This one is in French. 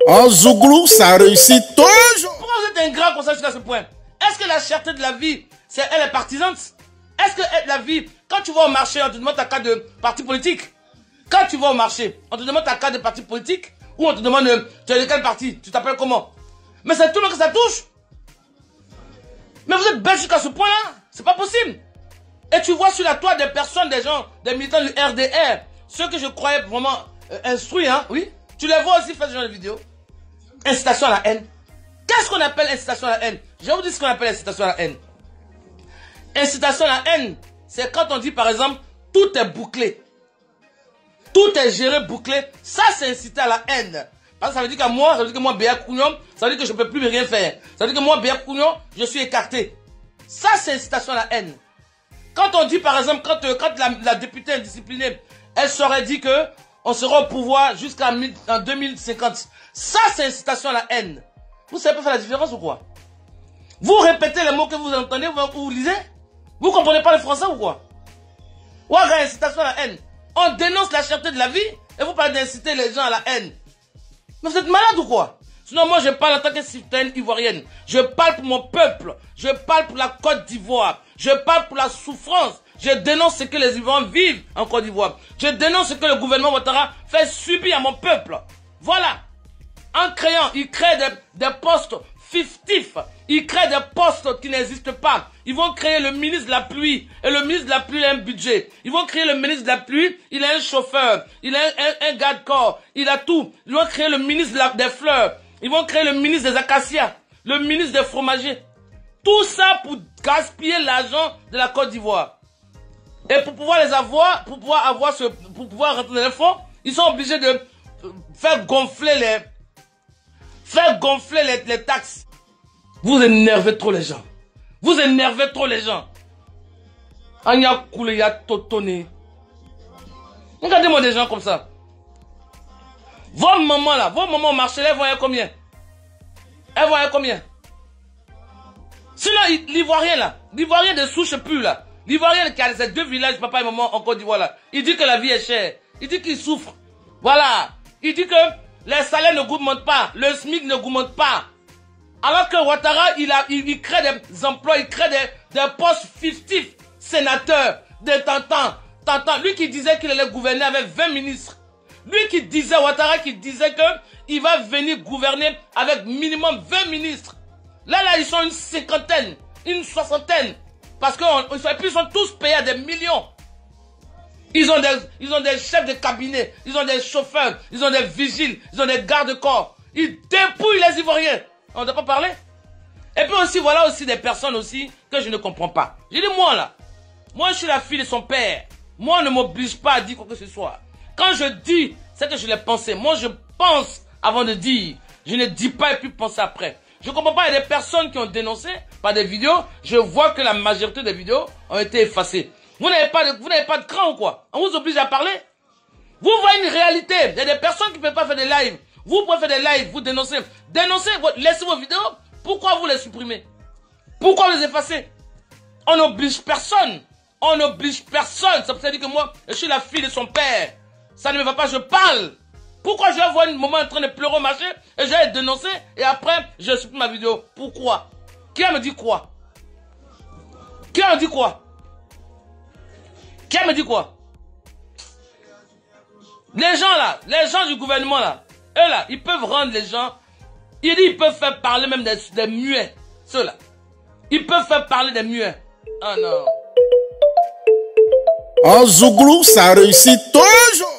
En Zouglou, ça réussit toujours. Pourquoi vous êtes ingrat comme ça jusqu'à ce point? Est-ce que la cherté de la vie, elle est partisane? Est-ce que la vie, quand tu vas au marché, on te demande ta carte de parti politique? Quand tu vas au marché, on te demande ta carte de parti politique? Ou on te demande, tu es de quel parti? Tu t'appelles comment? Mais c'est tout le monde que ça touche. Mais vous êtes bête jusqu'à ce point-là. C'est pas possible. Et tu vois sur la toile des personnes, des gens, des militants du RDR, ceux que je croyais vraiment instruits, hein, oui. Tu les vois aussi faire ce genre de vidéos. Incitation à la haine. Qu'est-ce qu'on appelle incitation à la haine? Je vais vous dire ce qu'on appelle incitation à la haine. Incitation à la haine, c'est quand on dit par exemple, tout est bouclé. Tout est géré, bouclé. Ça, c'est inciter à la haine. Parce que ça veut dire que moi, Béa Kounion, ça veut dire que je ne peux plus rien faire. Ça veut dire que moi, Béa Kounion, je suis écarté. Ça, c'est incitation à la haine. Quand on dit, par exemple, quand la députée indisciplinée, elle serait dit que on sera au pouvoir jusqu'en 2050. Ça, c'est incitation à la haine. Vous savez pas faire la différence ou quoi? Vous répétez les mots que vous entendez, vous lisez? Vous comprenez pas le français ou quoi? Ou alors, incitation à la haine. On dénonce la cherté de la vie et vous parlez d'inciter les gens à la haine. Mais vous êtes malade ou quoi? Sinon, moi, je parle en tant que citoyenne ivoirienne. Je parle pour mon peuple. Je parle pour la Côte d'Ivoire. Je parle pour la souffrance. Je dénonce ce que les Ivoiriens vivent en Côte d'Ivoire. Je dénonce ce que le gouvernement Ouattara fait subir à mon peuple. Voilà. En créant, il crée des postes fictifs. Ils créent des postes qui n'existent pas. Ils vont créer le ministre de la pluie. Et le ministre de la pluie a un budget. Ils vont créer le ministre de la pluie. Il a un chauffeur. Il a un garde-corps. Il a tout. Ils vont créer le ministre des fleurs. Ils vont créer le ministre des acacias. Le ministre des fromagers. Tout ça pour gaspiller l'argent de la Côte d'Ivoire. Et pour pouvoir les avoir, pour pouvoir rentrer dans les fonds, ils sont obligés de faire gonfler les taxes. Vous énervez trop les gens. Vous énervez trop les gens. Anya Kouleya Totone. Regardez-moi des gens comme ça. Vos mamans là, vos mamans au marché, elles voyaient combien? Elles voyaient combien? Sinon, l'Ivoirien là, l'Ivoirien de souche plus là, l'Ivoirien qui a ces deux villages, papa et maman en Côte d'Ivoire là, il dit que la vie est chère. Il dit qu'il souffre. Voilà. Il dit que les salaires ne augmentent pas, le SMIC ne augmente pas. Alors que Ouattara, il crée des emplois, il crée des postes fictifs, sénateurs, des tantans. Lui qui disait qu'il allait gouverner avec 20 ministres. Lui qui disait, Ouattara qui disait qu'il va venir gouverner avec minimum 20 ministres. Là, ils sont une cinquantaine, une soixantaine. Parce qu'ils sont tous payés à des millions. Ils ont des chefs de cabinet, ils ont des chauffeurs, ils ont des vigiles, ils ont des gardes-corps. Ils dépouillent les Ivoiriens. On ne doit pas parler. Et puis aussi, voilà aussi des personnes aussi que je ne comprends pas. J'ai dit, moi là, moi je suis la fille de son père. Moi on ne m'oblige pas à dire quoi que ce soit. Quand je dis, c'est que je l'ai pensé. Moi je pense avant de dire. Je ne dis pas et puis penser après. Je ne comprends pas, il y a des personnes qui ont dénoncé par des vidéos. Je vois que la majorité des vidéos ont été effacées. Vous n'avez pas de cran ou quoi? On vous oblige à parler. Vous voyez une réalité. Il y a des personnes qui ne peuvent pas faire des lives. Vous pouvez faire des lives, vous dénoncez. Dénoncez, laissez vos vidéos. Pourquoi vous les supprimez? Pourquoi les effacez? On n'oblige personne. On n'oblige personne. Ça veut dire que moi, je suis la fille de son père. Ça ne me va pas, je parle. Pourquoi je vais voir une maman en train de pleurer au marché et je vais dénoncer et après je supprime ma vidéo? Pourquoi? Qui me dit quoi? Qui me dit quoi? Qui me dit quoi? Les gens là, les gens du gouvernement là, eux là, ils peuvent rendre les gens, ils peuvent faire parler même des muets, ceux-là. Ils peuvent faire parler des muets. Ah non. En Zouglou, ça réussit toujours.